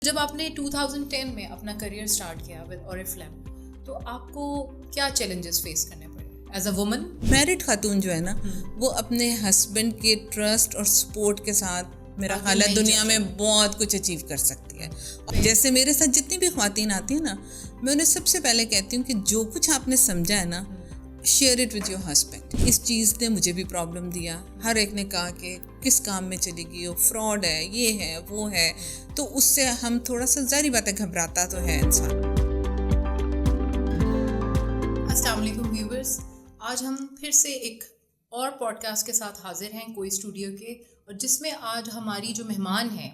جب آپ نے 2010 میں اپنا کریئر سٹارٹ کیا ود اورiflame تو آپ کو کیا چیلنجز فیس کرنے پڑے ایز اے وومن؟ میرڈ خاتون جو ہے نا وہ اپنے ہسبینڈ کے ٹرسٹ اور سپورٹ کے ساتھ میرا خیال ہے دنیا میں بہت کچھ اچیو کر سکتی ہے. جیسے میرے ساتھ جتنی بھی خواتین آتی ہیں نا, میں انہیں سب سے پہلے کہتی ہوں کہ جو کچھ آپ نے سمجھا ہے نا, share it with your husband. اس چیز نے مجھے بھی پرابلم دیا. ہر ایک نے کہا کہ کس کام میں چلی گئی ہو, فراڈ ہے, یہ ہے, وہ ہے. تو اس سے ہم تھوڑا سا ظاہری بات ہے گھبراتا تو ہے انسان. السلام علیکم ویورز, آج ہم پھر سے ایک اور پوڈ کاسٹ کے ساتھ حاضر ہیں کوئی اسٹوڈیو کے, اور جس میں آج ہماری جو مہمان ہیں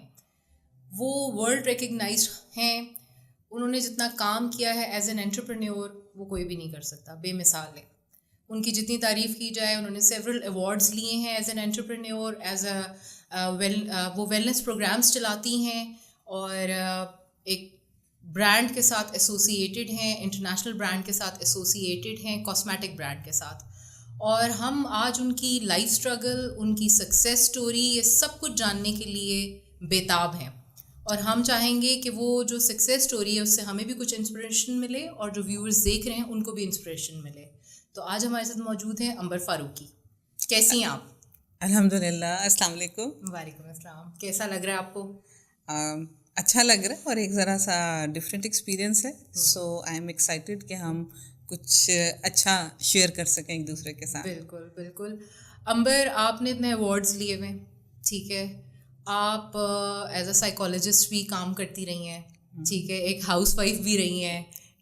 وہ ورلڈ ریکگنائزڈ ہیں. انہوں نے جتنا کام کیا ہے ایز این انٹرپرینیور وہ کوئی بھی نہیں کر سکتا, بے مثال ہے. ان کی جتنی تعریف کی جائے, انہوں نے سیورل ایوارڈز لیے ہیں ایز این انٹرپرینیور, ایز وہ ویلنس پروگرامس چلاتی ہیں اور ایک برانڈ کے ساتھ ایسوسیٹیڈ ہیں, انٹرنیشنل برانڈ کے ساتھ ایسوسیٹیڈ ہیں, کاسمیٹک برانڈ کے ساتھ. اور ہم آج ان کی لائف اسٹرگل, ان کی سکسیس اسٹوری, یہ سب کچھ جاننے کے لیے بےتاب ہیں. اور ہم چاہیں گے کہ وہ جو سکسیس اسٹوری ہے اس سے ہمیں بھی کچھ انسپریشن ملے اور جو ویورز دیکھ رہے ہیں ان کو بھی انسپریشن ملے. تو آج ہمارے ساتھ موجود ہیں امبر فاروقی. کیسی ہیں آپ؟ الحمد للہ. السلام علیکم. وعلیکم السلام. کیسا لگ رہا ہے آپ کو؟ اچھا لگ رہا ہے اور ایک ذرا سا ڈفرینٹ ایکسپیرئنس ہے. سو آئی ایم ایکسائٹیڈ کہ ہم کچھ اچھا شیئر کر سکیں ایک دوسرے کے ساتھ. بالکل بالکل. امبر, آپ نے اتنے ایوارڈز لیے ہوئے, ٹھیک ہے, آپ ایز اے سائیکالوجسٹ بھی کام کرتی رہی ہیں, ٹھیک ہے, ایک ہاؤس وائف بھی رہی ہیں,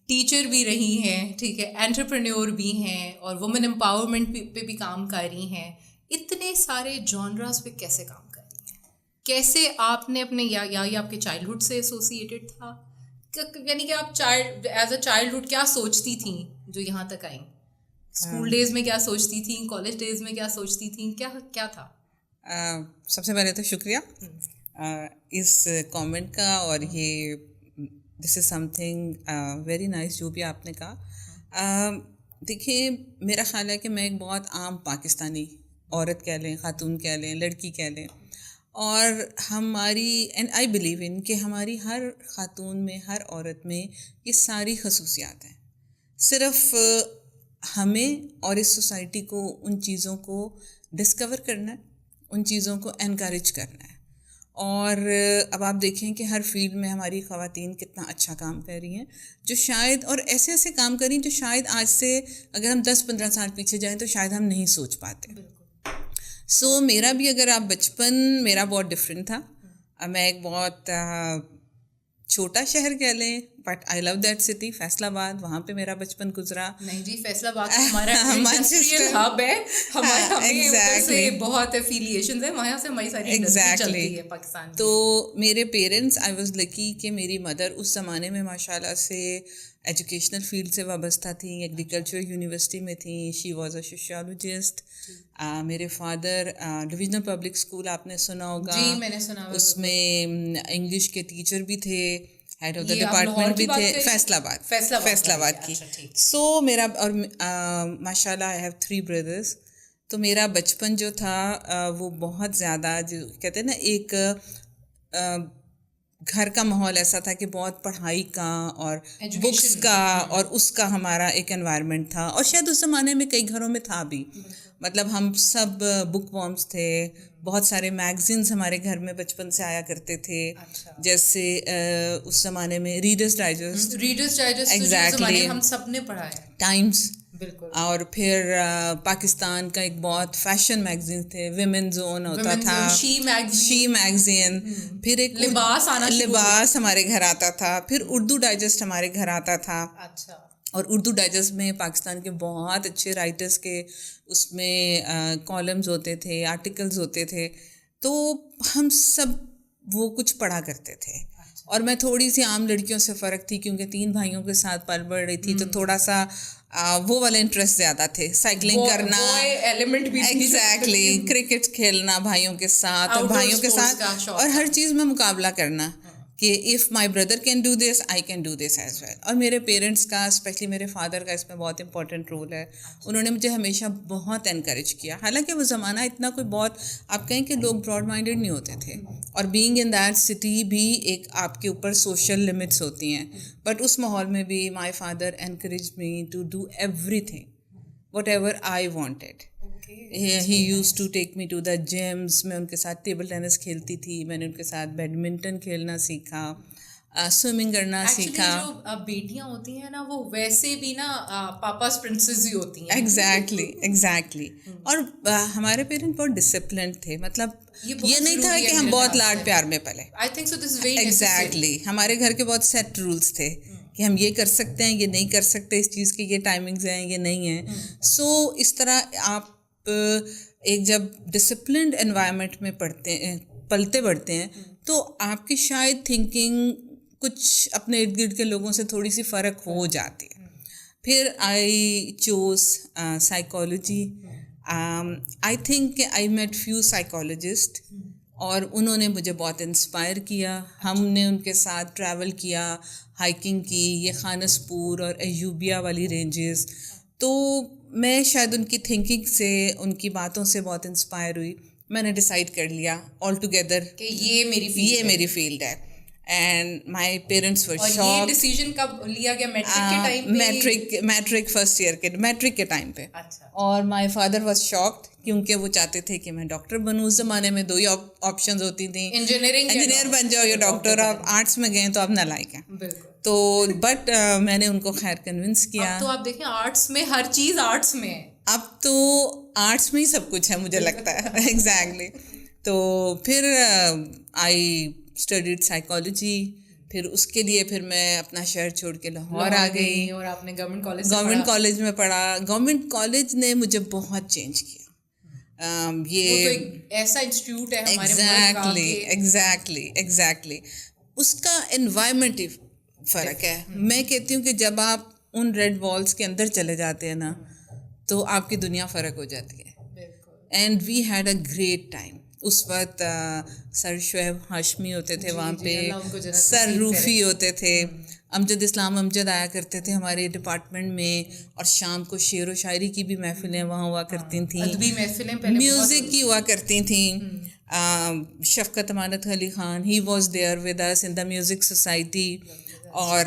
ٹیچر بھی رہی ہیں, ٹھیک ہے, انٹرپرینیور بھی ہیں, اور وومن امپاورمنٹ پہ بھی کام کر رہی ہیں. اتنے سارے جانراز پہ کیسے کام کر رہی ہیں؟ کیسے آپ نے اپنے یا آپ کے چائلڈہڈ سے ایسوسیٹیڈ تھا, یعنی کہ آپ ایز اے چائلڈہڈ کیا سوچتی تھیں جو یہاں تک آئیں؟ اسکول ڈیز میں کیا سوچتی تھیں, کالج ڈیز میں کیا سوچتی تھیں, کیا تھا؟ سب سے پہلے تو شکریہ اس کامنٹ کا, اور یہ دس از سم تھنگ ویری نائس جو بھی آپ نے کہا. دیکھیے, میرا خیال ہے کہ میں ایک بہت عام پاکستانی عورت کہہ لیں, خاتون کہہ لیں, لڑکی کہہ لیں, اور ہماری اینڈ آئی بلیو ان کہ ہماری ہر خاتون میں, ہر عورت میں یہ ساری خصوصیات ہیں. صرف ہمیں اور اس سوسائٹی کو ان چیزوں کو ڈسکور کرنا ہے, ان چیزوں کو انکریج کرنا ہے. اور اب آپ دیکھیں کہ ہر فیلڈ میں ہماری خواتین کتنا اچھا کام کر رہی ہیں, جو شاید, اور ایسے ایسے کام کر رہی ہیں جو شاید آج سے اگر ہم 10-15 سال پیچھے جائیں تو شاید ہم نہیں سوچ پاتے. سو میرا بھی, اگر آپ بچپن میرا بہت ڈفرینٹ تھا. میں ایک بہت چھوٹا شہر کہہ لیں, but I love that city, Faisalabad, وہاں پہ میرا بچپن گزرا. نہیں جی, فیصل آباد ہمارا انڈسٹریل ہب ہے, ہمارے بہت ایفیلیشنز ہیں وہاں سے, ہماری ساری انڈسٹری چلتی ہے پاکستان کی. تو میرے پیرنٹس, آئی واز لکی کہ میری مدر اس زمانے میں ماشاء اللہ سے ایجوکیشنل فیلڈ سے وابستہ تھیں, ایگریکلچر یونیورسٹی میں تھیں. She was a sociologist. میرے فادر ڈویژنل پبلک اسکول آپ نے سنا ہوگا, جی میں نے سنا, اس میں انگلش کے ٹیچر بھی تھے, ہیڈ آف دا ڈپارٹمنٹ بھی تھے. فیصل آباد کی. سو میرا, اور ماشاء اللہ آئی ہیو 3 بردرس. تو میرا بچپن جو تھا وہ بہت زیادہ, جو کہتے ہیں نا, ایک گھر کا ماحول ایسا تھا کہ بہت پڑھائی کا اور بکس کا اور اس کا ہمارا ایک انوائرمنٹ تھا. اور شاید اس زمانے میں کئی گھروں میں تھا بھی, مطلب ہم سب بک وارمس تھے. بہت سارے میگزینس ہمارے گھر میں بچپن سے آیا کرتے تھے, جیسے اس زمانے میں ریڈرز ڈائجسٹ, ایگزیکٹلی ہم سب نے پڑھا ہے, ٹائمز, بالکل. اور پھر پاکستان کا ایک بہت فیشن میگزین تھے, ویمن زون ہوتا تھا, شی میگزین. پھر ایک لباس ہمارے گھر آتا تھا. پھر اردو ڈائجسٹ ہمارے گھر آتا تھا. اچھا. اور اردو ڈائجسٹ میں پاکستان کے بہت اچھے رائٹرس کے اس میں کالمز ہوتے تھے, آرٹیکلز ہوتے تھے. تو ہم سب وہ کچھ پڑھا کرتے تھے. اور میں تھوڑی سی عام لڑکیوں سے فرق تھی کیونکہ 3 بھائیوں کے ساتھ پل بڑھ رہی تھی, تو تھوڑا سا وہ والے انٹرسٹ زیادہ تھے. سائیکلنگ کرنا, ایگزیکٹلی, کرکٹ کھیلنا بھائیوں کے ساتھ, اور بھائیوں کے ساتھ, اور ہر چیز میں مقابلہ کرنا. کہ if my brother can do this I can do this as well. اور میرے پیرنٹس کا اسپیشلی میرے فادر کا اس میں بہت امپورٹنٹ رول ہے. انہوں نے مجھے ہمیشہ بہت انکریج کیا. حالانکہ وہ زمانہ اتنا کوئی بہت آپ کہیں کہ لوگ براڈ مائنڈیڈ نہیں ہوتے تھے, اور بینگ ان دیٹ سٹی بھی ایک آپ کے اوپر سوشل لمٹس ہوتی ہیں, بٹ اس ماحول میں بھی my father encourage me to do everything whatever I wanted. He use to take me to the gyms. میں ان کے ساتھ ٹیبل ٹینس کھیلتی تھی, میں نے ان کے ساتھ بیڈمنٹن کھیلنا سیکھا, سوئمنگ کرنا سیکھا. جو بیٹیاں ہوتی ہیں نا وہ ویسے بھی نا پاپاز پرنسز ہی ہوتی ہیں. ایگزیکٹلی. اور ہمارے پیرنٹ بہت ڈسپلنڈ تھے, مطلب یہ نہیں تھا کہ ہم بہت لاڈ پیار میں پلے. ایگزیکٹلی. ہمارے گھر کے بہت سیٹ رولس تھے کہ ہم یہ کر سکتے ہیں, یہ نہیں کر سکتے, اس چیز کی یہ ٹائمنگز ہیں, یہ نہیں ہیں. سو اس طرح آپ ایک جب ڈسپلنڈ انوائرمنٹ میں پلتے بڑھتے ہیں تو آپ کی شاید تھنکنگ کچھ اپنے ارد گرد کے لوگوں سے تھوڑی سی فرق ہو جاتی ہے. پھر آئی چوز سائیکالوجی. آئی تھنک کہ آئی میٹ فیو سائیکالوجسٹ, اور انہوں نے مجھے بہت انسپائر کیا. ہم نے ان کے ساتھ ٹریول کیا, ہائکنگ کی, یہ خانسپور اور ایوبیا والی رینجز. تو میں شاید ان کی تھنکنگ سے, ان کی باتوں سے بہت انسپائر ہوئی. میں نے ڈیسائیڈ کر لیا آل ٹوگیدر کہ یہ میری فیلڈ ہے. And my parents were shocked. اور یہ ڈیسیژن کب لیا گیا؟ میٹرک کے ٹائم پہ؟ میٹرک فرسٹ ایئر کے میٹرک کے ٹائم پہ. اور مائی فادر واز شاکڈ کیونکہ وہ چاہتے تھے کہ میں ڈاکٹر بنوں. اس زمانے میں 2 ہی آپشنز ہوتی تھیں, انجینئر بن جاؤ یا ڈاکٹر. آپ آرٹس میں گئے تو آپ نالائق ہیں. تو بٹ میں نے ان کو خیر کنونس کیا. تو آپ دیکھیں آرٹس میں ہر چیز آرٹس میں ہے. اب تو آرٹس میں ہی سب کچھ ہے مجھے لگتا ہے. ایگزیکٹلی. تو پھر آئی اسٹڈیڈ سائیکالوجی. پھر اس کے لیے پھر میں اپنا شہر چھوڑ کے لاہور آ گئی, اور آپ نے گورنمنٹ کالج میں پڑھا. گورنمنٹ کالج نے مجھے بہت چینج کیا. یہ ایسا انسٹیٹیوٹ ہے ہمارے. ایگزیکٹلی. اس کا انوائرمنٹ ہی فرق ہے. میں کہتی ہوں کہ جب آپ ان ریڈ والس کے اندر چلے جاتے ہیں نا تو آپ کی دنیا فرق ہو جاتی ہے. And we had a great time. اس وقت سر شعیب ہاشمی ہوتے تھے وہاں پہ, سر روفی ہوتے تھے, امجد اسلام امجد آیا کرتے تھے ہمارے ڈپارٹمنٹ میں, اور شام کو شعر و شاعری کی بھی محفلیں وہاں ہوا کرتی تھیں, میوزک کی ہوا کرتی تھیں. Shafqat Amanat Ali Khan, he was there with us in the music society. اور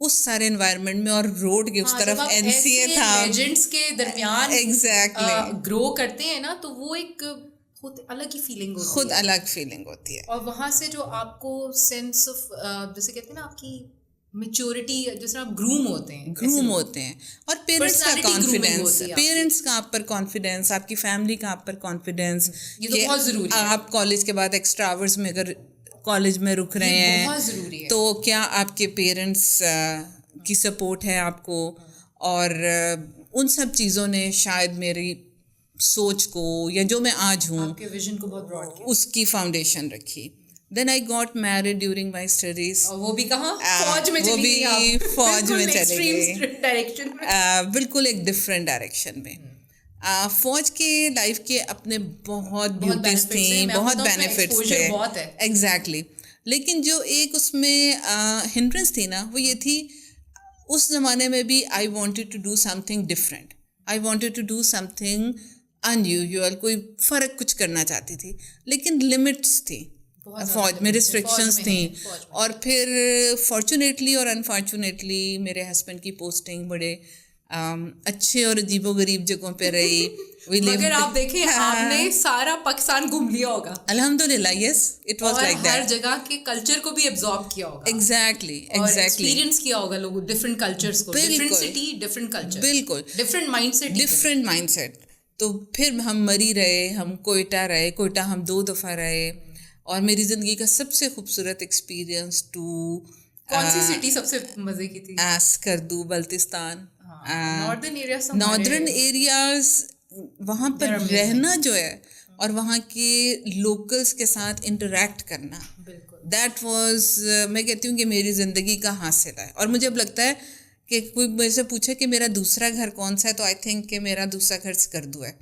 اس سارے انوائرمنٹ میں, اور روڈ کے اس طرف این سی اے تھا. لیجنڈس کے درمیان ایگزیکٹلی گرو کرتے ہیں نا تو وہ ایک خود الگ ہی فیلنگ ہوتی ہے. خود الگ فیلنگ ہوتی ہے. اور وہاں سے جو آپ کو سینس آف جیسے کہتے ہیں نا آپ کی میچورٹی, جس طرح آپ گروم ہوتے ہیں. اور پیرنٹس کا کانفیڈینس, پیرنٹس کا آپ پر کانفیڈینس, آپ کی فیملی کا آپ پر کانفیڈینس. یہ تو بہت ضروری ہے. آپ کالج کے بعد ایکسٹرا آورس میں اگر کالج میں رک رہے ہیں تو کیا آپ کے پیرنٹس کی سپورٹ ہے آپ کو. اور ان سب چیزوں نے شاید میری سوچ کو, یا جو میں آج ہوں, آپ کے ویژن کو بہت براڈ کیا, اس کی فاؤنڈیشن رکھی. Then I got married during my studies. وہ بھی کہاں, فوج میں چلی گئی. فوج میں چلی گئی, ڈائریکشن بالکل ایک ڈفرینٹ ڈائریکشن میں. فوج کے لائف کے اپنے بہت بیوٹیز تھیں, بہت بینیفٹس تھے. ایگزیکٹلی. لیکن جو ایک اس میں ہنڈرنس تھی نا, وہ یہ تھی اس زمانے میں بھی I wanted to do something different. I wanted to do something unusual. کوئی فرق کچھ کرنا چاہتی تھی, لیکن لمٹس تھیں فوج میں, ریسٹرکشنس تھیں. اور پھر فارچونیٹلی اور انفارچونیٹلی میرے ہسبینڈ کی پوسٹنگ بڑے اچھے اور عجیب و غریب جگہوں پہ رہی. مگر آپ دیکھیں آپ نے سارا پاکستان گھوم لیا ہوگا. الحمدللہ. یس, اٹ واز لائک دیٹ. ہر جگہ کے کلچر کو بھی ایبزارب کیا ہوگا. ایگزیکٹلی. ایکسپیرینس کیا ہوگا لوگوں, ڈفرینٹ کلچرس کو, ڈفرینٹ سٹی, ڈفرینٹ کلچر, بالکل ڈفرینٹ مائنڈ سیٹ. تو پھر ہم مری رہے, ہم کوئٹہ ہم 2 دفعہ رہے. اور میری زندگی کا سب سے خوبصورت ایکسپیرئنس کون سی سٹی سب سے مزے کی تھی؟ اسکردو, بلتستان. ناردرن ایریاز, وہاں پر رہنا جو ہے اور وہاں کے لوکلس کے ساتھ انٹریکٹ کرنا, دیٹ واز, میں کہتی ہوں کہ میری زندگی کا حاصل ہے. اور مجھے اب لگتا ہے کہ کوئی مجھ سے پوچھے کہ میرا دوسرا گھر کون سا ہے, تو آئی تھنک کہ میرا دوسرا گھر اسکردو ہے.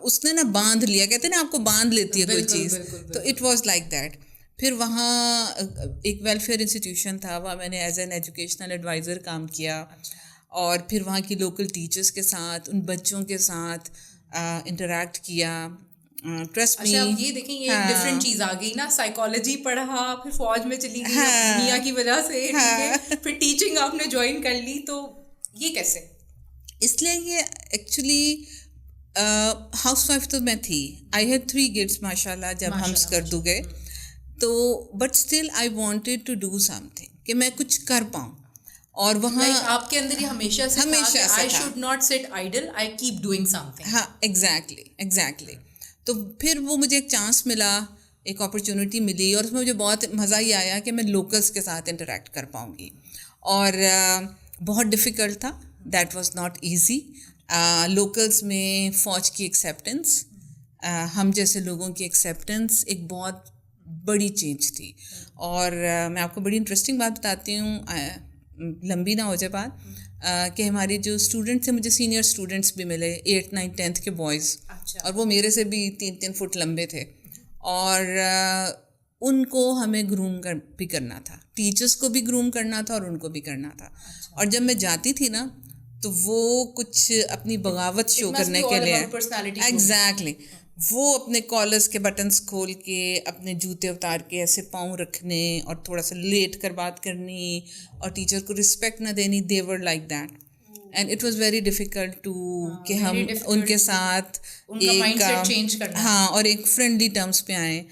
اس نے نا باندھ لیا, کہتے ہیں نا آپ کو باندھ لیتی ہے کوئی چیز, تو اٹ واز لائک دیٹ. پھر وہاں ایک ویلفیئر انسٹیٹیوشن تھا، وہاں میں نے ایز این ایجوکیشنل ایڈوائزر کام کیا، اور پھر وہاں کی لوکل ٹیچرس کے ساتھ، ان بچوں کے ساتھ انٹریکٹ کیا. Trust me. اچھا اب یہ دیکھیں یہ ایک ڈفرینٹ چیز آ گئی نا، سائیکالوجی پڑھا پھر فوج میں چلی گئی میاں کی وجہ سے، پھر ٹیچنگ آپ نے جوائن کر لی، تو یہ کیسے؟ اس لیے یہ ایکچولی ہاؤس وائف تو میں تھی. آئی ہیڈ 3 kids ماشاء اللہ جب ہم اسکردو گئے تو، but still I wanted to do something کہ میں کچھ کر پاؤں. اور وہاں آپ کے اندر یہ ہمیشہ سے تھا I should not sit idle, I keep doing something. ہاں ایگزیکٹلی. تو پھر وہ مجھے ایک چانس ملا، ایک اپرچونیٹی ملی، اور اس میں مجھے بہت مزہ ہی آیا کہ میں لوکلس کے ساتھ انٹریکٹ کر پاؤں گی. اور بہت ڈیفیکلٹ تھا، that was not easy. Locals میں فوج کی ایکسیپٹنس، ہم جیسے لوگوں کی ایکسیپٹنس ایک بہت بڑی چینج تھی. اور میں آپ کو بڑی انٹرسٹنگ بات بتاتی ہوں، لمبی نہ ہو جائے بات، کہ ہماری جو اسٹوڈنٹس تھے، مجھے سینئر اسٹوڈنٹس بھی ملے 8th 9th 10th کے بوائز، اور وہ میرے سے بھی 3 فٹ لمبے تھے. اور ان کو ہمیں گروم بھی کرنا تھا، ٹیچرس کو بھی گروم کرنا تھا اور ان کو بھی کرنا تھا. اور جب میں جاتی تھی نا تو وہ کچھ اپنی بغاوت شو کرنے کے لیے، ایگزیکٹلی، وہ اپنے کالرس کے بٹنس کھول کے، اپنے جوتے اتار کے ایسے پاؤں رکھنے اور تھوڑا سا لیٹ کر بات کرنی اور ٹیچر کو رسپیکٹ نہ دینی. They were like that. And it was very difficult to کہ ہم ان کے ساتھ ایک ہاں اور ایک فرینڈلی ٹرمس پہ آئیں.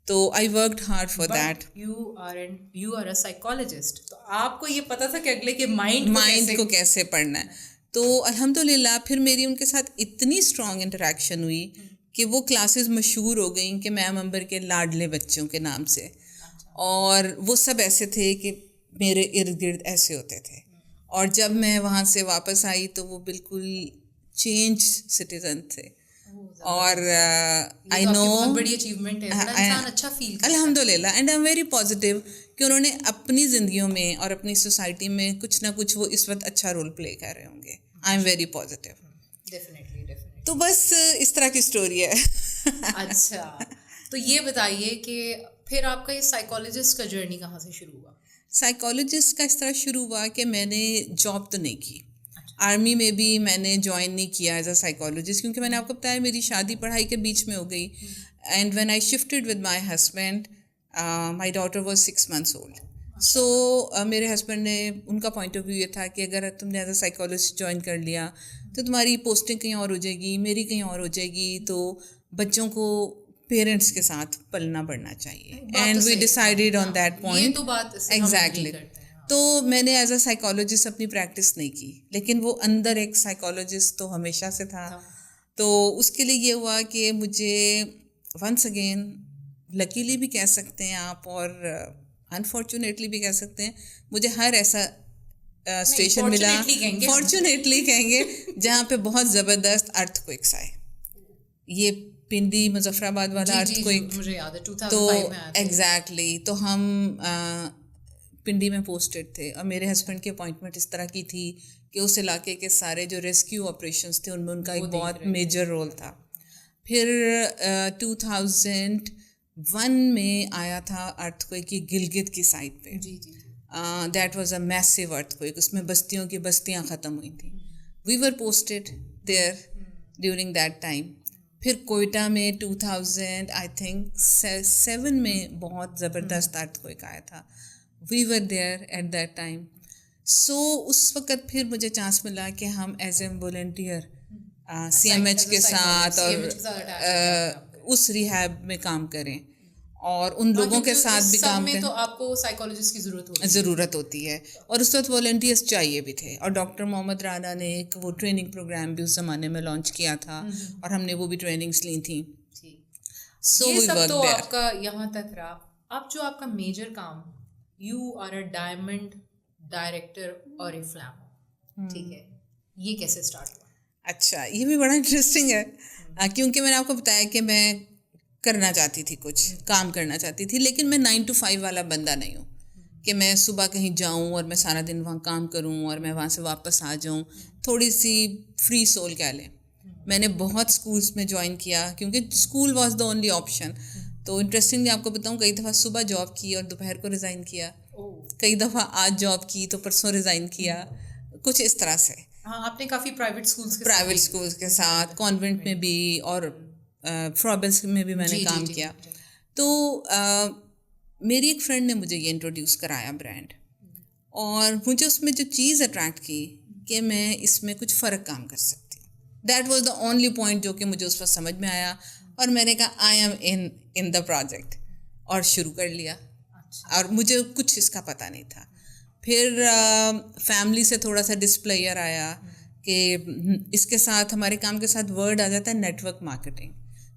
تو I worked hard for that. You are a psychologist, تو آپ کو یہ پتا تھا کہ اگلے کے مائنڈ کو کیسے پڑھنا ہے. تو الحمد للہ پھر میری ان کے ساتھ اتنی اسٹرانگ انٹریکشن ہوئی کہ وہ کلاسز مشہور ہو گئیں کہ میم امبر کے لاڈلے بچوں کے نام سے. اور وہ سب ایسے تھے کہ میرے ارد گرد ایسے ہوتے تھے. اور جب میں وہاں سے واپس آئی تو وہ بالکل چینج سٹیزن تھے. اور آئی نو بڑی اچیومنٹ ہے، انسان اچھا فیل کرتا ہے الحمد للہ. And I am very positive کہ انہوں نے اپنی زندگیوں میں اور اپنی سوسائٹی میں کچھ نہ کچھ وہ اس وقت اچھا رول پلے کر رہے ہوں گے. I am very positive. تو بس اس طرح کی اسٹوری ہے. اچھا تو یہ بتائیے کہ پھر آپ کا یہ سائیکالوجسٹ کا جرنی کہاں سے شروع ہوا؟ سائیکالوجسٹ کا اس طرح شروع ہوا کہ میں نے جاب تو نہیں کی، آرمی میں بھی میں نے جوائن نہیں کیا ایز اے سائیکالوجسٹ، کیونکہ میں نے آپ کو بتایا میری شادی پڑھائی کے بیچ میں ہو گئی. And when I shifted with my husband, my daughter was 6 months old. سو میرے ہسبینڈ نے، ان کا پوائنٹ آف ویو یہ تھا کہ اگر تم نے ایز اے سائیکالوجسٹ جوائن کر لیا تو تمہاری پوسٹنگ کہیں اور ہو جائے گی، میری کہیں اور ہو جائے گی، تو بچوں کو پیرنٹس کے ساتھ پلنا پڑنا چاہیے. And we decided on that point. Exactly. تو میں نے ایز اے سائیکالوجسٹ اپنی پریکٹس نہیں کی، لیکن وہ اندر ایک سائیکالوجسٹ تو ہمیشہ سے تھا. تو اس کے لیے یہ ہوا کہ مجھے ونس اگین لکیلی بھی کہہ سکتے ہیں آپ اور انفارچونیٹلی بھی کہہ سکتے ہیں، مجھے ہر ایسا اسٹیشن ملا، فارچونیٹلی کہیں گے، جہاں پہ بہت زبردست ارتھ کوئکس آئے. یہ پنڈی مظفر آباد والا ارتھ کوئک، تو ایگزیکٹلی. تو ہم پنڈی میں پوسٹڈ تھے اور میرے ہسبینڈ کی اپوائنٹمنٹ اس طرح کی تھی کہ اس علاقے کے سارے جو ریسکیو آپریشنس تھے ان میں ان کا ایک بہت میجر رول تھا. پھر 2001 میں آیا تھا ارتھ کوئک کی گلگت کی سائڈ پہ. That was a massive earthquake. اس میں بستیوں کی بستیاں ختم ہوئی تھیں. We were posted there during that time. پھر کوئٹہ میں 2000 آئی تھنک 7 میں بہت زبردست ارتھ کوئک آیا تھا. We were there at that time. So اس وقت پھر مجھے چانس ملا کہ ہم ایز اے والنٹیئر CMH کے ساتھ اور اس ریہیب میں کام کریں اور ان لوگوں کے ساتھ بھی کام کریں. تو آپ کو سائیکالوجسٹ کی ضرورت ہوتی ہے. اور اس وقت والنٹیئرس چاہیے بھی تھے. اور ڈاکٹر محمد رانا نے ایک وہ ٹریننگ پروگرام بھی اس زمانے میں لانچ کیا تھا اور ہم نے وہ بھی ٹریننگس لی تھیں. سو یہ سب تو آپ کا یہاں تک رہا. اب جو آپ کا میجر کام، you are a diamond director اور اے فلام، ٹھیک ہے، یہ کیسے اسٹارٹ ہوا؟ اچھا، یہ بھی بڑا انٹرسٹنگ ہے کیونکہ میں نے آپ کو بتایا کہ میں کرنا چاہتی تھی، کچھ کام کرنا چاہتی تھی، لیکن میں 9 to 5 والا بندہ نہیں ہوں کہ میں صبح کہیں جاؤں اور میں سارا دن وہاں کام کروں اور میں وہاں سے واپس آ جاؤں. تھوڑی سی فری سول کہہ لیں. میں نے بہت اسکولس میں جوائن کیا کیونکہ school was the only option. تو انٹرسٹنگلی آپ کو بتاؤں کئی دفعہ صبح جاب کی اور دوپہر کو ریزائن کیا, کئی دفعہ آج جاب کی تو پرسوں ریزائن کیا, کچھ اس طرح سے. ہاں, آپ نے کافی پرائیویٹ اسکولس کے ساتھ, کانوینٹ میں بھی اور فرابلس میں بھی میں نے کام کیا. تو میری ایک فرینڈ نے مجھے یہ انٹروڈیوس کرایا برانڈ, اور مجھے اس میں جو چیز اٹریکٹ کی کہ میں اس میں کچھ فرق کام کر سکتی ہوں. That was the only point جو کہ مجھے اس وقت سمجھ میں آیا, اور میں نے کہا I am in the project, اور شروع کر لیا. اور مجھے کچھ اس کا پتہ نہیں تھا. پھر فیملی سے تھوڑا سا ڈسپلیئر آیا کہ اس کے ساتھ, ہمارے کام کے ساتھ ورڈ آ جاتا ہے نیٹ ورک مارکیٹنگ.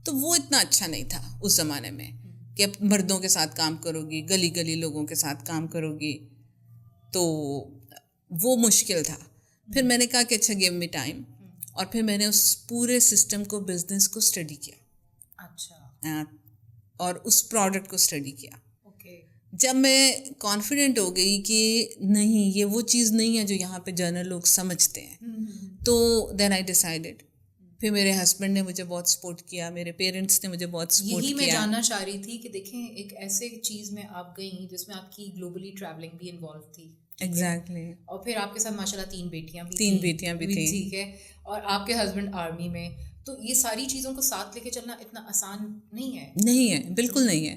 تو وہ اتنا اچھا نہیں تھا اس زمانے میں کہ اب مردوں کے ساتھ کام کرو گی, گلی گلی لوگوں کے ساتھ کام کرو گی, تو وہ مشکل تھا. پھر میں نے کہا کہ اچھا گیو می ٹائم, اور پھر میں نے اس پورے سسٹم کو, بزنس کو اسٹڈی کیا. اچھا. اور اس پروڈکٹ کو اسٹڈی کیا. جب میں کانفیڈنٹ ہو گئی کہ نہیں یہ وہ چیز نہیں ہے جو یہاں پہ جنرل لوگ سمجھتے ہیں, تو دین آئی ڈیسائیڈڈ. پھر میرے ہسبینڈ نے مجھے بہت سپورٹ کیا, میرے پیرنٹس نے مجھے بہت سپورٹ کیا. یہی میں جاننا چاہ رہی تھی کہ دیکھیں ایک ایسے چیز میں آپ گئیں جس میں آپ کی گلوبلی ٹریولنگ بھی انوالو تھی. ایگزیکٹلی. اور پھر آپ کے ساتھ ماشاء اللہ 3 بیٹیاں بھی تھیں. ٹھیک ہے. اور آپ کے ہسبینڈ آرمی میں, تو یہ ساری چیزوں کو ساتھ لے کے چلنا اتنا آسان نہیں ہے. بالکل نہیں ہے.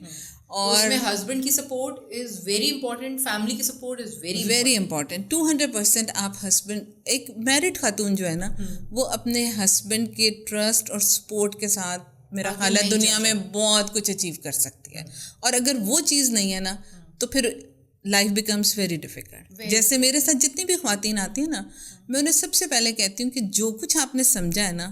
اور اس میں ہسبینڈ کی support is very important, family کی سپورٹ از ویری امپورٹنٹ. 200% آپ ہسبینڈ, ایک میرڈ خاتون جو ہے نا, وہ اپنے ہسبینڈ کے ٹرسٹ اور سپورٹ کے ساتھ میرا خیال ہے دنیا میں بہت کچھ اچیو کر سکتی ہے. اور اگر وہ چیز نہیں ہے نا, تو پھر لائف بیکمس ویری ڈیفیکلٹ. جیسے میرے ساتھ جتنی بھی خواتین آتی ہیں نا, میں انہیں سب سے پہلے کہتی ہوں کہ جو کچھ آپ نے سمجھا ہے نا,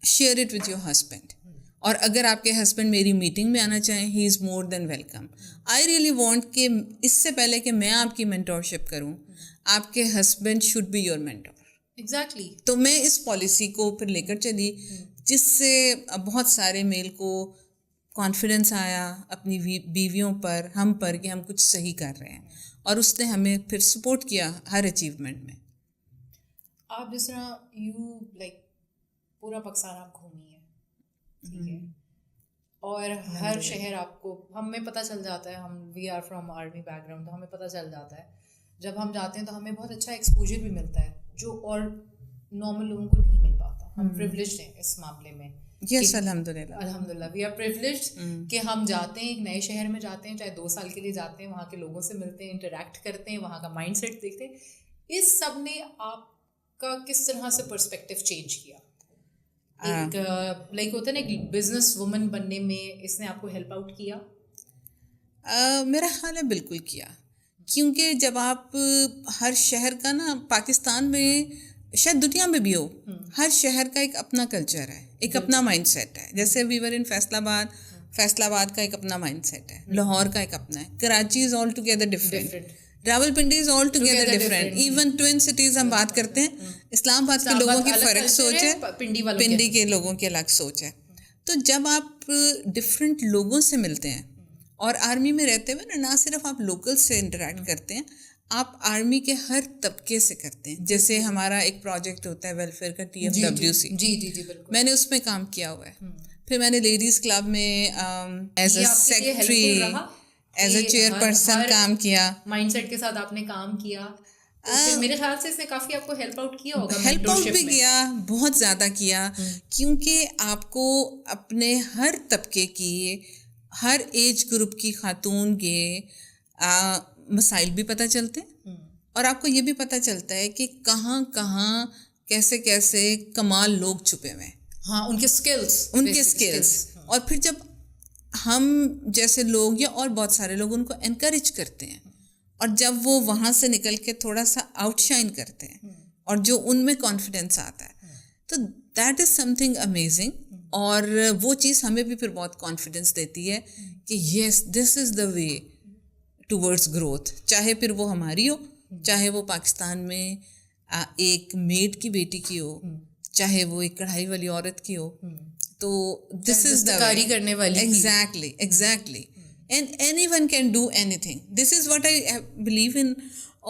share it with your husband. اور اگر آپ کے ہسبینڈ میری میٹنگ میں آنا چاہیں, he is more than welcome. I really want کہ اس سے پہلے کہ میں آپ کی مینٹورشپ کروں, آپ کے husband should be your mentor. Exactly. تو میں اس پالیسی کو پھر لے کر چلی, جس سے بہت سارے میل کو کانفیڈنس آیا اپنی بیویوں پر, ہم پر, کہ ہم کچھ صحیح کر رہے ہیں, اور اس نے ہمیں پھر سپورٹ کیا ہر اچیومنٹ میں. آپ جس طرح یو لائک پورا پاکستان آپ گھومی ہے, ٹھیک ہے, اور ہر شہر آپ کو, ہمیں پتہ چل جاتا ہے, ہم we are from army background, تو ہمیں پتہ چل جاتا ہے جب ہم جاتے ہیں تو ہمیں بہت اچھا ایکسپوجر بھی ملتا ہے جو اور نارمل لوگوں کو نہیں مل پاتا. ہم پریولیجڈ ہیں اس معاملے میں. یس, الحمد للہ وی آر پریولیجڈ کہ ہم جاتے ہیں, ایک نئے شہر میں جاتے ہیں, چاہے 2 سال کے لیے جاتے ہیں, وہاں کے لوگوں سے ملتے ہیں, انٹریکٹ کرتے ہیں, وہاں کا مائنڈ سیٹ دیکھتے ہیں. اس سب نے آپ کا کس طرح سے پرسپیکٹیو چینج کیا؟ ایک لائک ہوتا ہے نا ایک بزنس وومن بننے میں, اس نے آپ کو ہیلپ آؤٹ کیا؟ میرا خیال ہے بالکل کیا, کیونکہ جب آپ ہر شہر کا نا, پاکستان میں شاید دنیا میں بھی ہو, ہر شہر کا ایک اپنا کلچر ہے, ایک اپنا مائنڈ سیٹ ہے. جیسے وی ور ان فیصل آباد کا ایک اپنا مائنڈ سیٹ ہے, لاہور کا ایک اپنا ہے, Karachi is altogether different, Rawalpindi is altogether different. Even twin cities ہم بات کرتے ہیں, اسلام آباد کے لوگوں کی فرق سوچ ہے, پنڈی کے لوگوں کی الگ سوچ ہے. تو جب آپ ڈفرینٹ لوگوں سے ملتے ہیں, اور آرمی میں رہتے ہوئے نہ صرف آپ لوکل سے انٹریکٹ کرتے ہیں, آپ آرمی کے ہر طبقے سے کرتے ہیں. جیسے ہمارا ایک پروجیکٹ ہوتا ہے ویلفیئر کا, TFWC, میں نے اس میں کام کیا ہوا ہے. پھر میں نے لیڈیز کلب میں as a secretary, as a chairperson کام کیا. مائنڈ سیٹ کے ساتھ آپ نے کام کیا, میرے خیال سے اس نے کافی آپ کو ہیلپ آؤٹ کیا ہوگا. ہیلپ آؤٹ بھی کیا, بہت زیادہ کیا, کیونکہ آپ کو اپنے ہر طبقے کی, ہر ایج گروپ کی خاتون کے مسائل بھی پتہ چلتے ہیں, اور آپ کو یہ بھی پتہ چلتا ہے کہ کہاں کہاں کیسے کیسے کمال لوگ چھپے ہوئے ہیں. ہاں, ان کے اسکلس. اور پھر جب ہم جیسے لوگ یا اور بہت سارے لوگ ان کو انکریج کرتے ہیں, اور جب وہ وہاں سے نکل کے تھوڑا سا آؤٹ شائن کرتے ہیں, اور جو ان میں کانفیڈینس آتا ہے, تو that is some thing amazing. اور وہ چیز ہمیں بھی پھر بہت کانفیڈینس دیتی ہے کہ یس, دس از دا وے ٹورڈز گروتھ. چاہے پھر وہ ہماری ہو, چاہے وہ پاکستان میں ایک میڈ کی بیٹی کی ہو, چاہے وہ ایک کڑھائی والی عورت کی ہو, تو دس از دا کاری کرنے والی. Exactly. And any one can do any thing. This is what I believe in.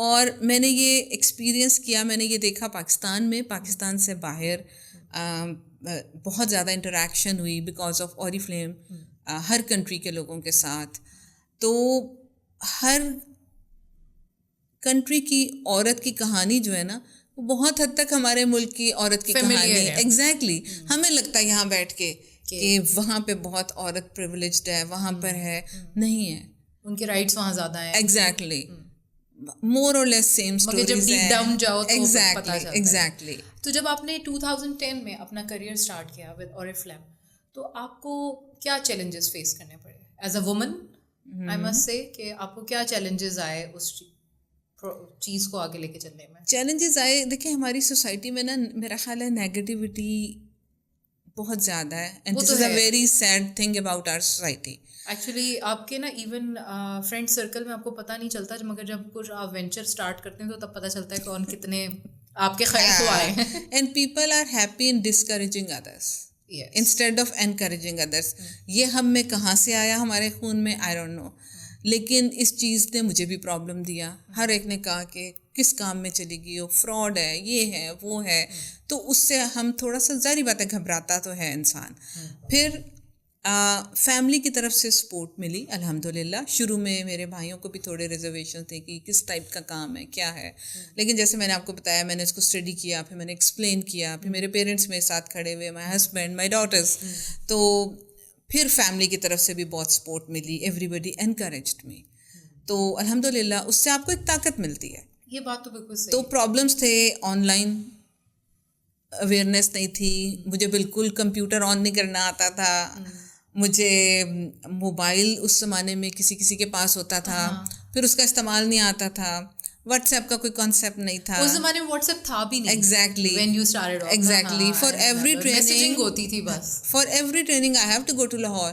اور میں نے یہ ایکسپیرئنس کیا, میں نے یہ دیکھا پاکستان میں, پاکستان سے باہر بہت زیادہ انٹریکشن ہوئی بیکاز آف اوریفلیم. ہر کنٹری کے لوگوں کے ساتھ. تو ہر کنٹری کی عورت کی کہانی جو ہے نا وہ بہت حد تک ہمارے ملک کی عورت کی کہانی ایگزیکٹلی ہمیں لگتا ہے یہاں بیٹھ کے کہ وہاں پہ بہت عورت پریولیجڈ ہے, وہاں پر ہے, نہیں ہے, ان کے رائٹس وہاں زیادہ ہیں. ایگزیکٹلی مور اور لیس سیم اسٹوریز جب ڈیپ ڈاؤن جاؤ تو ایگزیکٹلی ایگزیکٹلی. تو جب آپ نے 2010 میں اپنا کریئر اسٹارٹ کیا ود اورiflame, تو آپ کو کیا چیلنجز فیس کرنے پڑے as a woman? I must سے کہ آپ کو کیا چیلنجز آئے اس چیز کو آگے لے کے چلنے میں؟ چیلنجز آئے, دیکھیں ہماری سوسائٹی میں نا میرا خیال ہے نیگیٹیوٹی بہت زیادہ ہے, and this is a very sad thing about our society. Actually آپ کے نا ایون فرینڈ سرکل میں آپ کو پتہ نہیں چلتا, مگر جب کچھ آپ وینچر اسٹارٹ کرتے ہیں تو تب پتہ چلتا ہے کون کتنے آپ کے خیر کو آئے ہیں. And people are happy in discouraging others instead of encouraging others. یہ ہم میں کہاں سے آیا ہمارے خون میں, آئی ڈونٹ نو, لیکن اس چیز نے مجھے بھی پرابلم دیا. ہر ایک نے کہا کہ کس کام میں چلی گئی ہو, فراڈ ہے, یہ ہے, وہ ہے. تو اس سے ہم تھوڑا سا ظاہری بات ہے گھبراتا تو ہے انسان. پھر فیملی کی طرف سے سپورٹ ملی الحمد للہ. شروع میں میرے بھائیوں کو بھی تھوڑے ریزرویشن تھے کہ کس ٹائپ کا کام ہے, کیا ہے, لیکن جیسے میں نے آپ کو بتایا میں نے اس کو اسٹڈی کیا, پھر میں نے ایکسپلین کیا, پھر میرے پیرنٹس میرے ساتھ کھڑے ہوئے, مائی ہسبینڈ, مائی ڈاٹرز. تو پھر فیملی کی طرف سے بھی بہت سپورٹ ملی, ایوری بڈی انکریجڈ می. تو الحمد للہ اس سے آپ کو ایک طاقت ملتی ہے. یہ بات تو بالکل صحیح. تو پرابلمس تھے, آن لائن اویئرنیس نہیں تھی, مجھے بالکل کمپیوٹر آن نہیں کرنا آتا تھا, مجھے موبائل اس زمانے میں کسی کسی کے پاس ہوتا تھا, پھر اس کا استعمال نہیں آتا تھا, واٹس ایپ کا کوئی کانسیپٹ نہیں تھا اس زمانے میں. واٹس ایپ تھا بھی نہیں exactly when you started off. Exactly. For every messaging ہوتی تھی بس. For every training I have to go to Lahore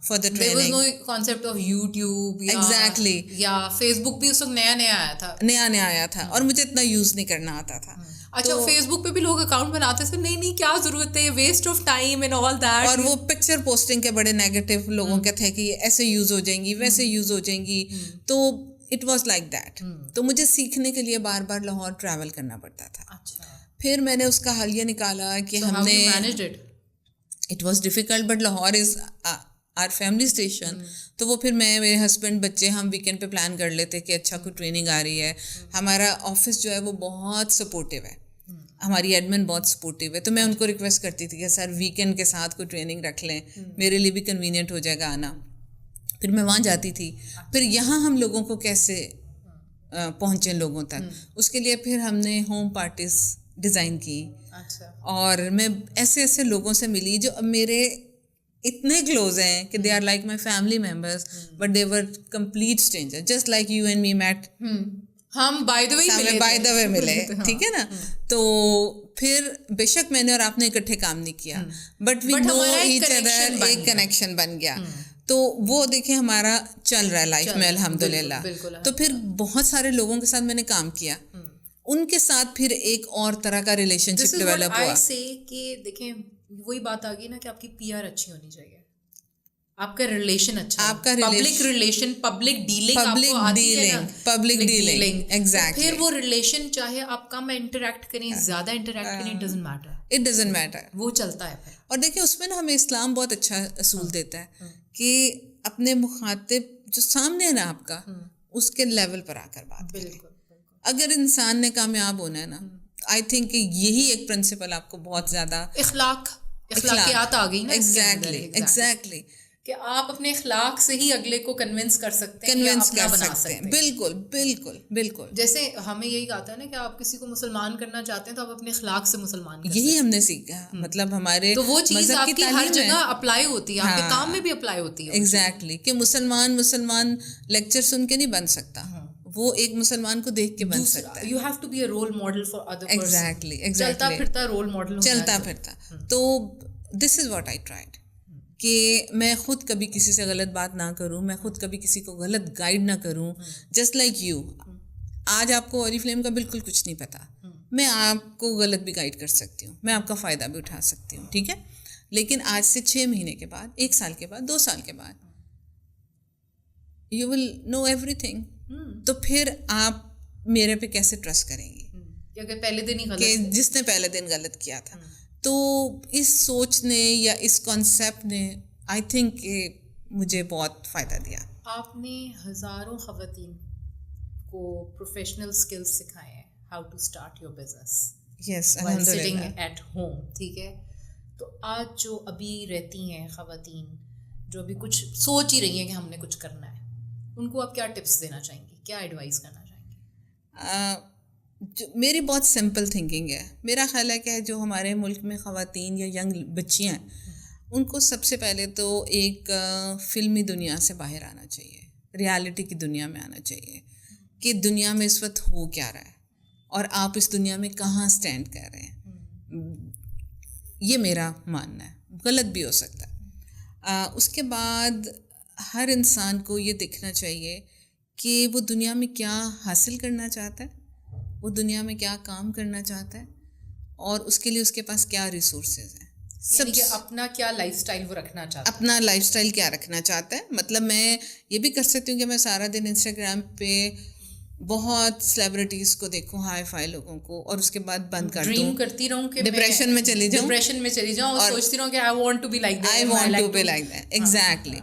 for the training. There was no concept of YouTube exactly یا فیس بک بھی اس وقت نیا آیا تھا اور مجھے اتنا یوز نہیں کرنا آتا تھا. اچھا, فیس بک پہ بھی لوگ اکاؤنٹ بناتے تھے, نہیں کیا ضرورت ہے, waste of time and all that. اور وہ پکچر پوسٹنگ کے بڑے نیگیٹو لوگوں کے تھے کہ ایسے یوز ہو جائیں گی, ویسے یوز ہو جائیں گی. تو اٹ واز لائک دیٹ. تو مجھے سیکھنے کے لیے بار بار لاہور ٹریول کرنا پڑتا تھا. اچھا, پھر میں نے اس کا حل یہ نکالا کہ ہم نے, it was difficult but Lahore is our family station. تو وہ پھر میں, میرے ہسبینڈ, بچے, ہم ویکینڈ پہ پلان کر لیتے کہ اچھا کوئی ٹریننگ آ رہی ہے. ہمارا آفس جو ہے وہ بہت سپورٹیو ہے, ہماری ایڈمن بہت سپورٹیو ہے. تو میں ان کو ریکویسٹ کرتی تھی کہ سر ویکینڈ کے ساتھ کوئی ٹریننگ رکھ لیں, میرے لیے بھی کنوینئنٹ ہو جائے گا آنا. پھر میں وہاں جاتی تھی. پھر یہاں ہم لوگوں کو کیسے پہنچیں لوگوں تک, اس کے لیے پھر ہم نے ہوم پارٹیز ڈیزائن کی. اور میں ایسے ایسے لوگوں سے ملی جو میرے اتنے کلوز ہیں کہ they are like my family members, but they were complete stranger, just like you and me met. ہم بائی دا وے ملے, ٹھیک ہے نا. تو پھر بے شک میں نے اور آپ نے اکٹھے کام نہیں کیا, but we know each other, ایک کنیکشن بن گیا. تو وہ دیکھیں ہمارا چل رہا ہے لائف میں الحمد للہ. تو پھر بہت سارے لوگوں کے ساتھ میں نے کام کیا, ان کے ساتھ پھر ایک اور طرح کا ریلیشن شپ ڈیولپ ہوا. کہ دیکھیں وہی بات آ گئی نا کہ آپ کی پی آر اچھی ہونی چاہیے, آپ کا ریلیشن اچھا, آپ کا public relation, public dealing exactly. پھر وہ ریلیشن چاہے آپ کم انٹریکٹ کریں, زیادہ انٹریکٹ کریں, اٹ ڈزنٹ میٹر, وہ چلتا ہے پھر. اور دیکھیں اس میں نا ہمیں اسلام بہت اچھا اصول دیتا ہے کہ اپنے مخاطب جو سامنے ہے نا آپ کا, اس کے لیول پر آ کر بات کریں. اگر انسان نے کامیاب ہونا ہے نا, آئی تھنک کہ یہی ایک پرنسپل آپ کو بہت زیادہ اخلاقیات آ گئی نا. ایگزیکٹلی کہ آپ اپنے اخلاق سے ہی اگلے کو کنونس کر سکتے ہیں. بالکل بالکل بالکل. جیسے ہمیں یہی کہتا ہے نا کہ آپ کسی کو مسلمان کرنا چاہتے ہیں تو آپ اپنے اخلاق سے مسلمان کریں. یہی ہم نے سیکھا, مطلب ہمارے تو وہ چیز آپ کی ہر جگہ اپلائی ہوتی ہے, آپ کے کام میں بھی اپلائی ہوتی ہے. ایگزیکٹلی, کہ مسلمان لیکچر سن کے نہیں بن سکتا, وہ ایک مسلمان کو دیکھ کے بن سکتا ہے. You have to be a role model for other person. Exactly چلتا پھرتا رول ماڈل, چلتا پھرتا. تو دس از واٹ آئی ٹرائیڈ کہ میں خود کبھی کسی سے غلط بات نہ کروں, میں خود کبھی کسی کو غلط گائیڈ نہ کروں. جسٹ لائک یو, آج آپ کو اورiflame کا بالکل کچھ نہیں پتا, میں آپ کو غلط بھی گائیڈ کر سکتی ہوں, میں آپ کا فائدہ بھی اٹھا سکتی ہوں, ٹھیک ہے. لیکن آج سے 6 مہینے کے بعد, 1 سال کے بعد, 2 سال کے بعد you will know everything. تو پھر آپ میرے پہ کیسے ٹرسٹ کریں گی کہ جس نے پہلے دن غلط کیا تھا. تو اس سوچ نے یا اس کانسیپٹ نے آئی تھنک کہ مجھے بہت فائدہ دیا. آپ نے ہزاروں خواتین کو پروفیشنل اسکلس سکھائے ہیں, how to start your business yes while sitting الحمدللہ. at home, ٹھیک ہے. تو آج جو ابھی رہتی ہیں خواتین جو ابھی کچھ سوچ ہی رہی ہیں کہ ہم نے کچھ کرنا ہے, ان کو آپ کیا ٹپس دینا چاہیں گی, کیا ایڈوائز کرنا چاہیں گی؟ میری بہت سمپل تھنکنگ ہے. میرا خیال ہے کہ جو ہمارے ملک میں خواتین یا ینگ بچیاں ہیں, ان کو سب سے پہلے تو ایک فلمی دنیا سے باہر آنا چاہیے, ریالٹی کی دنیا میں آنا چاہیے کہ دنیا میں اس وقت ہو کیا رہا ہے اور آپ اس دنیا میں کہاں اسٹینڈ کر رہے ہیں. یہ میرا ماننا ہے, غلط بھی ہو سکتا ہے. اس کے بعد ہر انسان کو یہ دیکھنا چاہیے کہ وہ دنیا میں کیا حاصل کرنا چاہتا ہے, وہ دنیا میں کیا کام کرنا چاہتا ہے, اور اس کے لیے اس کے پاس کیا ریسورسز ہیں. یعنی کہ اپنا کیا لائف اسٹائل وہ رکھنا چاہتا ہے, اپنا لائف اسٹائل کیا رکھنا چاہتا ہے. مطلب میں یہ بھی کر سکتی ہوں کہ میں سارا دن انسٹاگرام پہ بہت سیلیبریٹیز کو دیکھوں, ہائی فائی لوگوں کو, اور اس کے بعد بند کر دوں, ڈریم کرتی رہوں کہ ڈپریشن میں چلی جاؤں اور سوچتی رہوں کہ I want to be like that, I want to be like that. Exactly.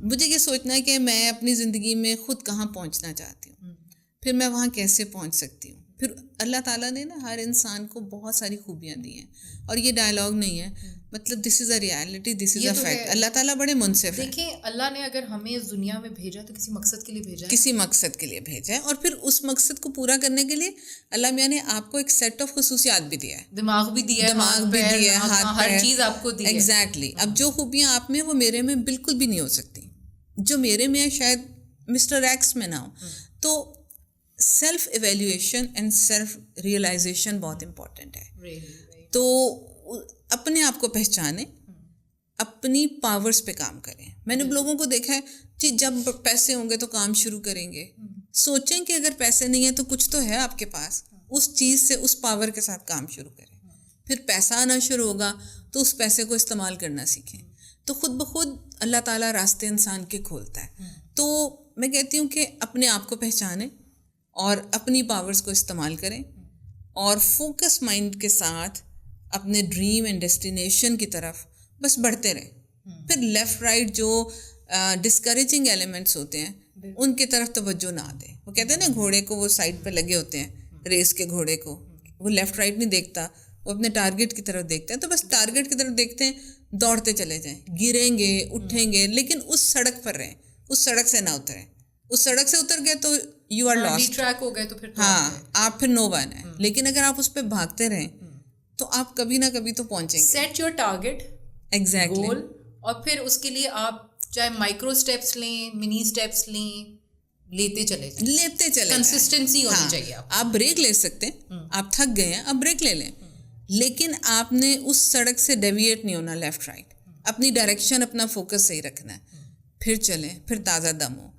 مجھے یہ سوچنا ہے کہ میں اپنی زندگی میں خود کہاں پہنچنا چاہتی ہوں, پھر میں وہاں کیسے پہنچ سکتی ہوں. پھر اللہ تعالیٰ نے نا ہر انسان کو بہت ساری خوبیاں دی ہیں, اور یہ ڈائلاگ نہیں ہے, مطلب دس is a reality, this is a fact. اللہ تعالیٰ بڑے منصف ہیں. دیکھیں, اللہ نے اگر ہمیں اس دنیا میں بھیجا تو کسی مقصد کے لیے بھیجا ہے, کسی مقصد کے لیے بھیجا ہے, اور پھر اس مقصد کو پورا کرنے کے لیے اللہ میاں نے آپ کو ایک سیٹ آف خصوصیات بھی دیا ہے, دماغ بھی دیا ہے, دماغ بھی دیا ہے, ہاتھ ہر چیز آپ کو دی ہے. ایگزیکٹلی. اب جو خوبیاں آپ میں وہ میرے میں بالکل بھی نہیں ہو سکتی, جو میرے میں شاید مسٹر ایکس میں نہ ہو. تو self evaluation and self realization بہت امپورٹنٹ ہے. تو اپنے آپ کو پہچانیں, اپنی پاورز پہ کام کریں. میں نے لوگوں کو دیکھا ہے جی جب پیسے ہوں گے تو کام شروع کریں گے. سوچیں کہ اگر پیسے نہیں ہیں تو کچھ تو ہے آپ کے پاس, اس چیز سے اس پاور کے ساتھ کام شروع کریں. پھر پیسہ آنا شروع ہوگا تو اس پیسے کو استعمال کرنا سیکھیں. تو خود بخود اللہ تعالیٰ راستے انسان کے کھولتا ہے. تو میں کہتی ہوں کہ اپنے آپ کو پہچانیں اور اپنی پاورز کو استعمال کریں, اور فوکس مائنڈ کے ساتھ اپنے ڈریم اینڈ ڈیسٹینیشن کی طرف بس بڑھتے رہیں. پھر لیفٹ رائٹ جو ڈسکریجنگ ایلیمنٹس ہوتے ہیں ان کی طرف توجہ نہ دیں. وہ کہتے ہیں نا گھوڑے کو وہ سائڈ پہ لگے ہوتے ہیں, ریس کے گھوڑے کو, وہ لیفٹ رائٹ نہیں دیکھتا, وہ اپنے ٹارگیٹ کی طرف دیکھتے ہیں. تو بس ٹارگیٹ کی طرف دیکھتے ہیں, دوڑتے چلے جائیں, گریں گے اٹھیں گے, لیکن اس سڑک پر رہیں, اس سڑک سے نہ اتریں. اس سڑک سے اتر گئے تو یو آر لاسٹ, ٹریک ہو گئے تو پھر ہاں آپ پھر نو ون ہیں. لیکن اگر آپ اس پہ بھاگتے رہیں تو آپ کبھی نہ کبھی تو پہنچیں گے. سیٹ یور ٹارگیٹ, ایگزیکٹلی, گول, اور پھر اس کے لیے آپ چاہے مائکرو اسٹیپس لیں, منی اسٹیپس لیں, لیتے چلے کنسسٹنسی ہونی چاہیے. آپ بریک لے سکتے ہیں, آپ تھک گئے ہیں, آپ بریک لے لیں, لیکن آپ نے اس سڑک سے ڈیویٹ نہیں ہونا لیفٹ رائٹ. اپنی ڈائریکشن, اپنا فوکس صحیح رکھنا ہے. پھر چلیں, پھر تازہ دم ہو.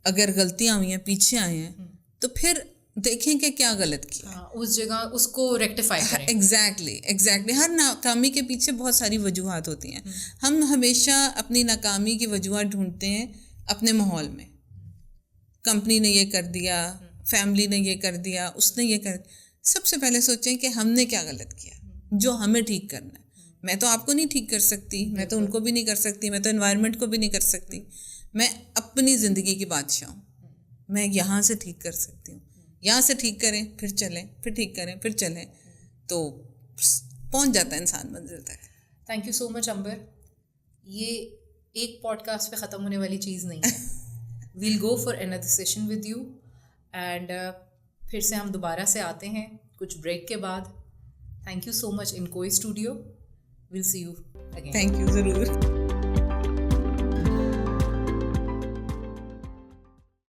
اگر غلطیاں ہوئی ہیں, پیچھے آئے ہیں, تو پھر دیکھیں کہ کیا غلط کیا, اس جگہ اس کو ریکٹیفائی کریں. ایگزیکٹلی. ہر ناکامی کے پیچھے بہت ساری وجوہات ہوتی ہیں. ہم ہمیشہ اپنی ناکامی کی وجوہات ڈھونڈتے ہیں اپنے ماحول میں. کمپنی نے یہ کر دیا, فیملی نے یہ کر دیا, اس نے یہ کر دیا. سب سے پہلے سوچیں کہ ہم نے کیا غلط کیا جو ہمیں ٹھیک کرنا ہے. میں تو آپ کو نہیں ٹھیک کر سکتی, میں تو ان کو بھی نہیں کر سکتی, میں تو انوائرمنٹ کو بھی نہیں کر سکتی. میں اپنی زندگی کی بادشاہ ہوں, میں یہاں سے ٹھیک کر سکتی ہوں. یہاں سے ٹھیک کریں, پھر چلیں, پھر ٹھیک کریں, پھر چلیں, تو پہنچ جاتا ہے انسان منزل تک. تھینک یو سو مچ امبر. یہ ایک پوڈ کاسٹ پہ ختم ہونے والی چیز نہیں ہے. We'll go for another session with you, اینڈ پھر سے ہم دوبارہ سے آتے ہیں کچھ بریک کے بعد. Thank you so much in کوئی studio. We'll see you again. Thank you, ضرور.